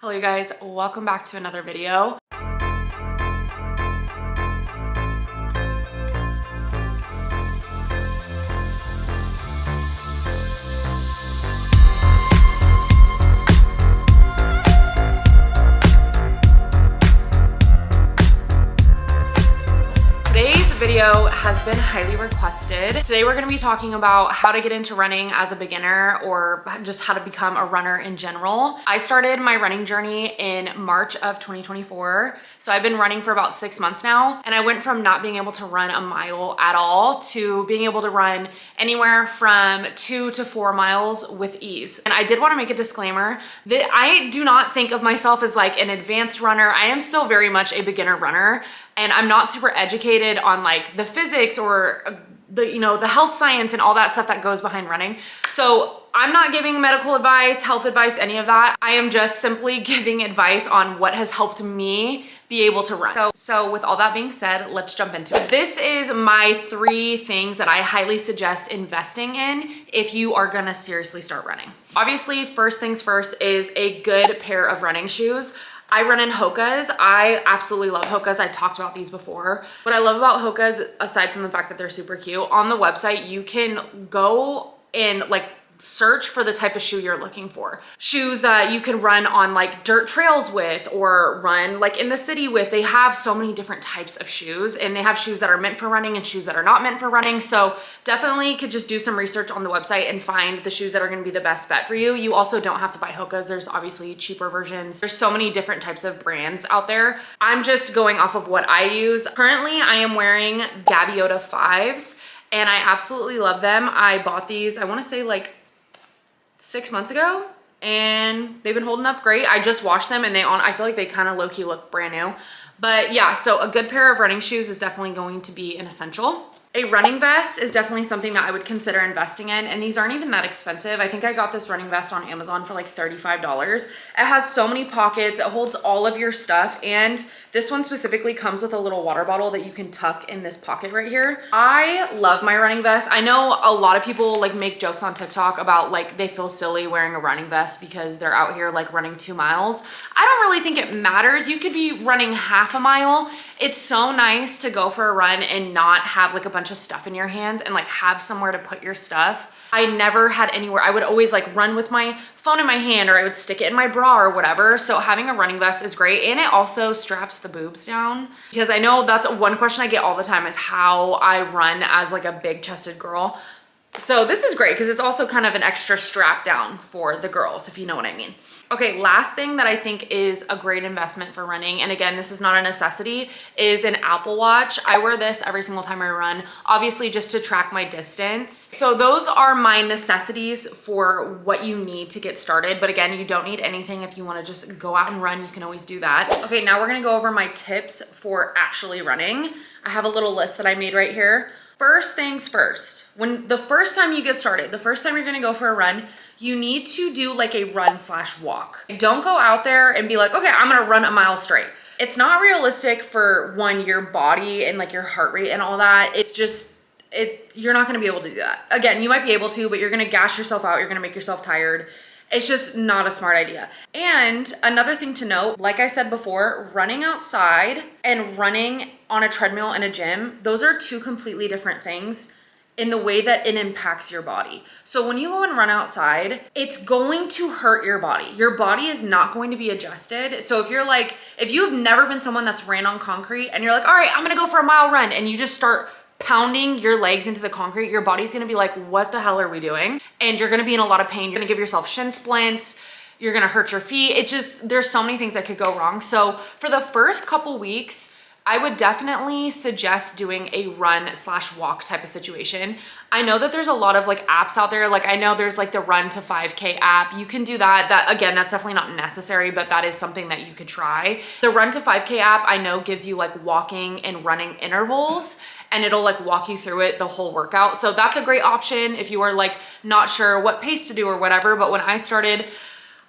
Hello you guys, welcome back to another video. Today's video has been highly requested. Today we're going to be talking about how to get into running as a beginner or just how to become a runner in general. I started my running journey in March of 2024. So I've been running for about 6 months now, and I went from not being able to run a mile at all to being able to run anywhere from 2 to 4 miles with ease. And I did want to make a disclaimer that I do not think of myself as like an advanced runner. I am still very much a beginner runner. And I'm not super educated on like the physics or the health science and all that stuff that goes behind running. So I'm not giving medical advice, health advice, any of that. I am just simply giving advice on what has helped me be able to run. So with all that being said, let's jump into it. This is my 3 things that I highly suggest investing in if you are gonna seriously start running. Obviously, first things first is a good pair of running shoes. I run in Hoka's. I absolutely love Hoka's. I talked about these before. What I love about Hoka's, aside from the fact that they're super cute, on the website, you can go and like search for the type of shoe you're looking for. Shoes that you can run on like dirt trails with or run like in the city with. They have so many different types of shoes, and they have shoes that are meant for running and shoes that are not meant for running. So definitely could just do some research on the website and find the shoes that are going to be the best bet for you. You also don't have to buy Hoka's. There's obviously cheaper versions. There's so many different types of brands out there. I'm just going off of what I use. Currently, I am wearing Gaviota 5s, and I absolutely love them. I bought these, I want to say like 6 months ago, and they've been holding up great. I just washed them and I feel like they kind of low-key look brand new. But yeah, so a good pair of running shoes is definitely going to be an essential. A running vest is definitely something that I would consider investing in, and these aren't even that expensive. I think I got this running vest on Amazon for like $35. It has so many pockets, it holds all of your stuff, and this one specifically comes with a little water bottle that you can tuck in this pocket right here. I love my running vest. I know a lot of people like make jokes on TikTok about like they feel silly wearing a running vest because they're out here like running 2 miles. I don't really think it matters. You could be running half a mile. It's so nice to go for a run and not have like a bunch of stuff in your hands and like have somewhere to put your stuff. I never had anywhere. I would always like run with my phone in my hand, or I would stick it in my bra or whatever. So having a running vest is great, and it also straps the boobs down, because I know that's one question I get all the time is how I run as like a big chested girl. So this is great because it's also kind of an extra strap down for the girls, if you know what I mean. Okay, last thing that I think is a great investment for running, and again, this is not a necessity, is an Apple Watch. I wear this every single time I run, obviously just to track my distance. So those are my necessities for what you need to get started. But again, you don't need anything. If you want to just go out and run, you can always do that. Okay, now we're gonna go over my tips for actually running. I have a little list that I made right here. First things first, when the first time you get started, the first time you're gonna go for a run, you need to do like a run/walk. Don't go out there and be like, okay, I'm gonna run a mile straight. It's not realistic for your body and like your heart rate and all that. It's just, you're not gonna be able to do that. Again, you might be able to, but you're gonna gas yourself out. You're gonna make yourself tired. It's just not a smart idea. And another thing to note, like I said before, running outside and running on a treadmill in a gym, those are 2 completely different things in the way that it impacts your body. So when you go and run outside, it's going to hurt your body. Your body is not going to be adjusted. So if you've never been someone that's ran on concrete and you're like, all right, I'm gonna go for a mile run, and you just start pounding your legs into the concrete, your body's gonna be like, what the hell are we doing? And you're gonna be in a lot of pain. You're gonna give yourself shin splints. You're gonna hurt your feet. There's so many things that could go wrong. So for the first couple weeks, I would definitely suggest doing a run/walk type of situation. I know that there's a lot of like apps out there. Like I know there's like the Run to 5K app. You can do that. Again, that's definitely not necessary, but that is something that you could try. The Run to 5K app I know gives you like walking and running intervals, and it'll like walk you through it, the whole workout. So that's a great option if you are like not sure what pace to do or whatever. But when I started,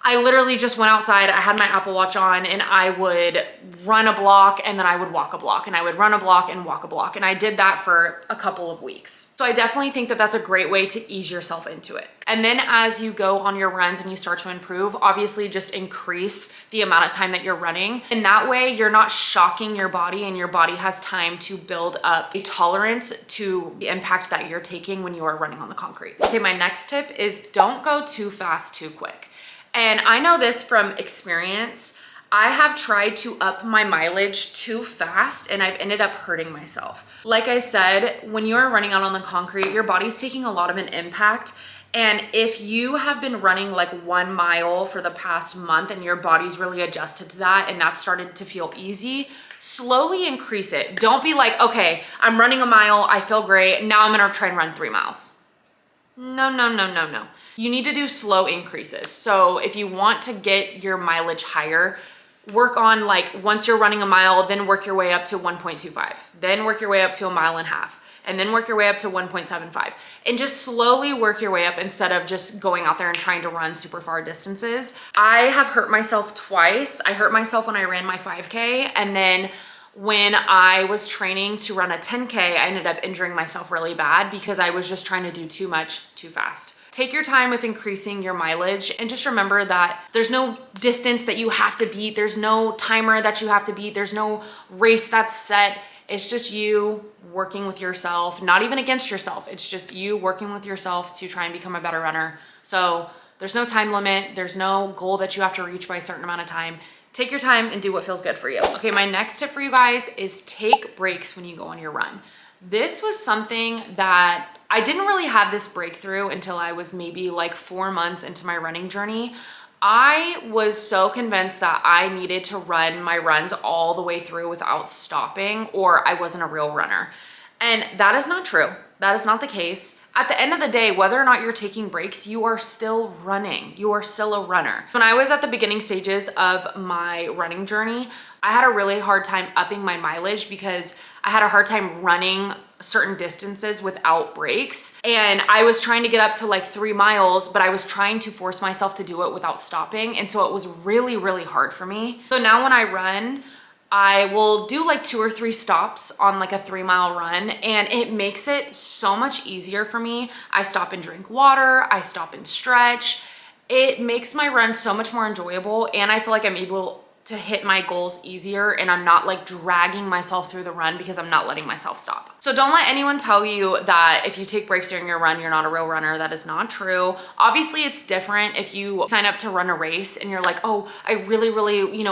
I literally just went outside, I had my Apple Watch on, and I would run a block and then I would walk a block, and I would run a block and walk a block. And I did that for a couple of weeks. So I definitely think that that's a great way to ease yourself into it. And then as you go on your runs and you start to improve, obviously just increase the amount of time that you're running. And that way you're not shocking your body, and your body has time to build up a tolerance to the impact that you're taking when you are running on the concrete. Okay, my next tip is don't go too fast, too quick. And I know this from experience. I have tried to up my mileage too fast and I've ended up hurting myself. Like I said, when you're running out on the concrete, your body's taking a lot of an impact. And if you have been running like 1 mile for the past month and your body's really adjusted to that and that started to feel easy, slowly increase it. Don't be like, okay, I'm running a mile, I feel great, now I'm gonna try and run 3 miles. No, no, no, no, no. You need to do slow increases. So if you want to get your mileage higher, work on like once you're running a mile, then work your way up to 1.25, then work your way up to 1.5 miles, and then work your way up to 1.75, and just slowly work your way up instead of just going out there and trying to run super far distances. I have hurt myself twice. I hurt myself when I ran my 5K, and then when I was training to run a 10K, I ended up injuring myself really bad because I was just trying to do too much too fast. Take your time with increasing your mileage, and just remember that there's no distance that you have to beat. There's no timer that you have to beat. There's no race that's set. It's just you working with yourself, not even against yourself. It's just you working with yourself to try and become a better runner. So there's no time limit. There's no goal that you have to reach by a certain amount of time. Take your time and do what feels good for you. Okay, my next tip for you guys is take breaks when you go on your run. This was something that I didn't really have this breakthrough until I was maybe like 4 months into my running journey. I was so convinced that I needed to run my runs all the way through without stopping, or I wasn't a real runner. And that is not true. That is not the case. At the end of the day, whether or not you're taking breaks, you are still running. You are still a runner. When I was at the beginning stages of my running journey, I had a really hard time upping my mileage because I had a hard time running certain distances without breaks. And I was trying to get up to like 3 miles, but I was trying to force myself to do it without stopping. And so it was really, really hard for me. So now when I run, I will do like 2 or 3 stops on like a 3-mile run, and it makes it so much easier for me. I stop and drink water, I stop and stretch. It makes my run so much more enjoyable, and I feel like I'm able to hit my goals easier, and I'm not like dragging myself through the run because I'm not letting myself stop. So don't let anyone tell you that if you take breaks during your run, you're not a real runner. That is not true. Obviously it's different if you sign up to run a race and you're like, oh, I really,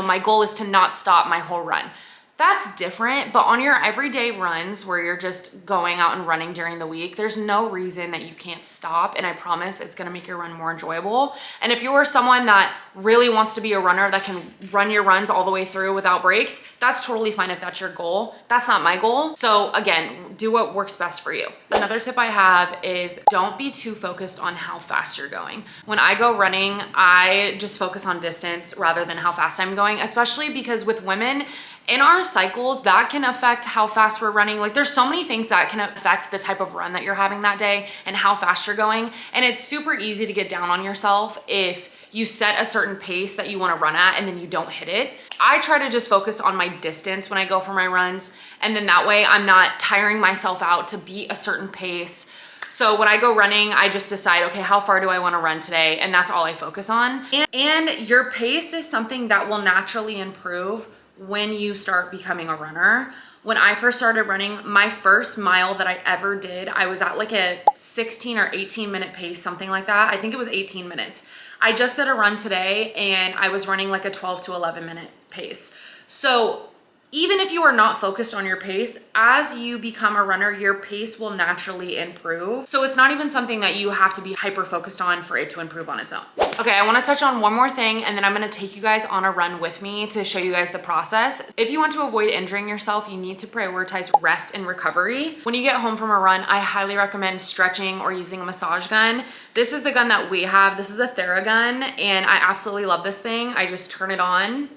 my goal is to not stop my whole run. That's different, but on your everyday runs where you're just going out and running during the week, there's no reason that you can't stop, and I promise it's gonna make your run more enjoyable. And if you're someone that really wants to be a runner that can run your runs all the way through without breaks, that's totally fine if that's your goal. That's not my goal. So again, do what works best for you. Another tip I have is don't be too focused on how fast you're going. When I go running, I just focus on distance rather than how fast I'm going, especially because with women, in our cycles, that can affect how fast we're running. Like there's so many things that can affect the type of run that you're having that day and how fast you're going. And it's super easy to get down on yourself if you set a certain pace that you want to run at and then you don't hit it. I try to just focus on my distance when I go for my runs. And then that way I'm not tiring myself out to beat a certain pace. So when I go running, I just decide, okay, how far do I want to run today? And that's all I focus on. And your pace is something that will naturally improve when you start becoming a runner. When I first started running, my first mile that I ever did, I was at like a 16 or 18 minute pace, something like that. I think it was 18 minutes. I just did a run today and I was running like a 12 to 11 minute pace. So even if you are not focused on your pace, as you become a runner, your pace will naturally improve. So it's not even something that you have to be hyper focused on for it to improve on its own. Okay, I wanna touch on one more thing, and then I'm gonna take you guys on a run with me to show you guys the process. If you want to avoid injuring yourself, you need to prioritize rest and recovery. When you get home from a run, I highly recommend stretching or using a massage gun. This is the gun that we have. This is a Theragun, and I absolutely love this thing. I just turn it on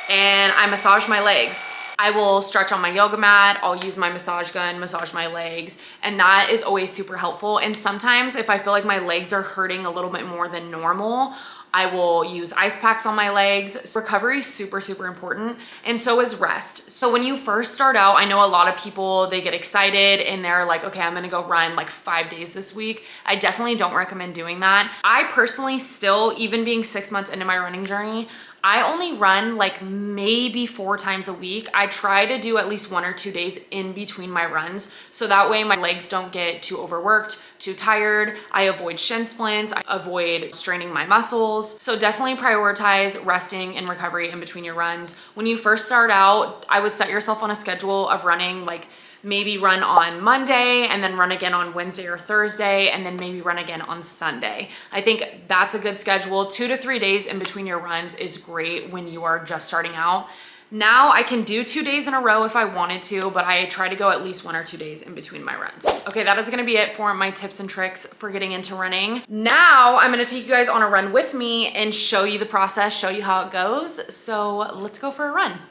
and I massage my legs. I will stretch on my yoga mat, I'll use my massage gun, massage my legs, and that is always super helpful. And sometimes if I feel like my legs are hurting a little bit more than normal, I will use ice packs on my legs. Recovery is super, super important, and so is rest. So when you first start out, I know a lot of people, they get excited and they're like, okay, I'm gonna go run like 5 days this week. I definitely don't recommend doing that. I personally still, even being 6 months into my running journey, I only run like maybe 4 times a week. I try to do at least 1 or 2 days in between my runs, so that way my legs don't get too overworked, too tired. I avoid shin splints, I avoid straining my muscles. So definitely prioritize resting and recovery in between your runs. When you first start out, I would set yourself on a schedule of running, like maybe run on Monday and then run again on Wednesday or Thursday, and then maybe run again on Sunday. I think that's a good schedule. 2 to 3 days in between your runs is great when you are just starting out. Now I can do 2 days in a row if I wanted to, but I try to go at least 1 or 2 days in between my runs. Okay, that is gonna be it for my tips and tricks for getting into running. Now I'm gonna take you guys on a run with me and show you the process, show you how it goes. So let's go for a run.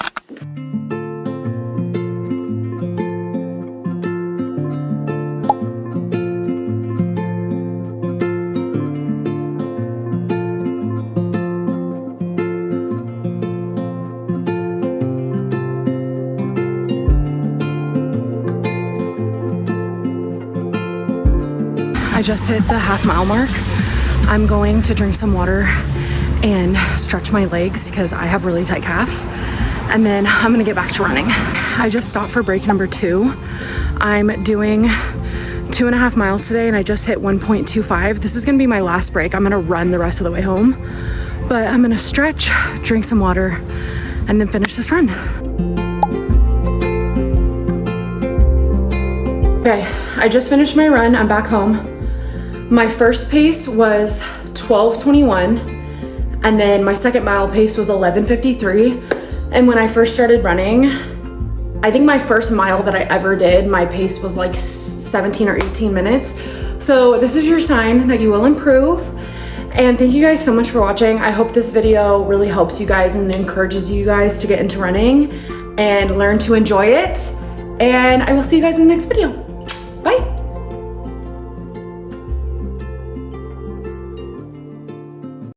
I just hit the half-mile mark. I'm going to drink some water and stretch my legs because I have really tight calves. And then I'm gonna get back to running. I just stopped for break number 2. I'm doing 2.5 miles today and I just hit 1.25. This is gonna be my last break. I'm gonna run the rest of the way home, but I'm gonna stretch, drink some water, and then finish this run. Okay, I just finished my run. I'm back home. My first pace was 12:21, and then my second mile pace was 11:53. And when I first started running, I think my first mile that I ever did, my pace was like 17 or 18 minutes. So this is your sign that you will improve. And thank you guys so much for watching. I hope this video really helps you guys and encourages you guys to get into running and learn to enjoy it. And I will see you guys in the next video.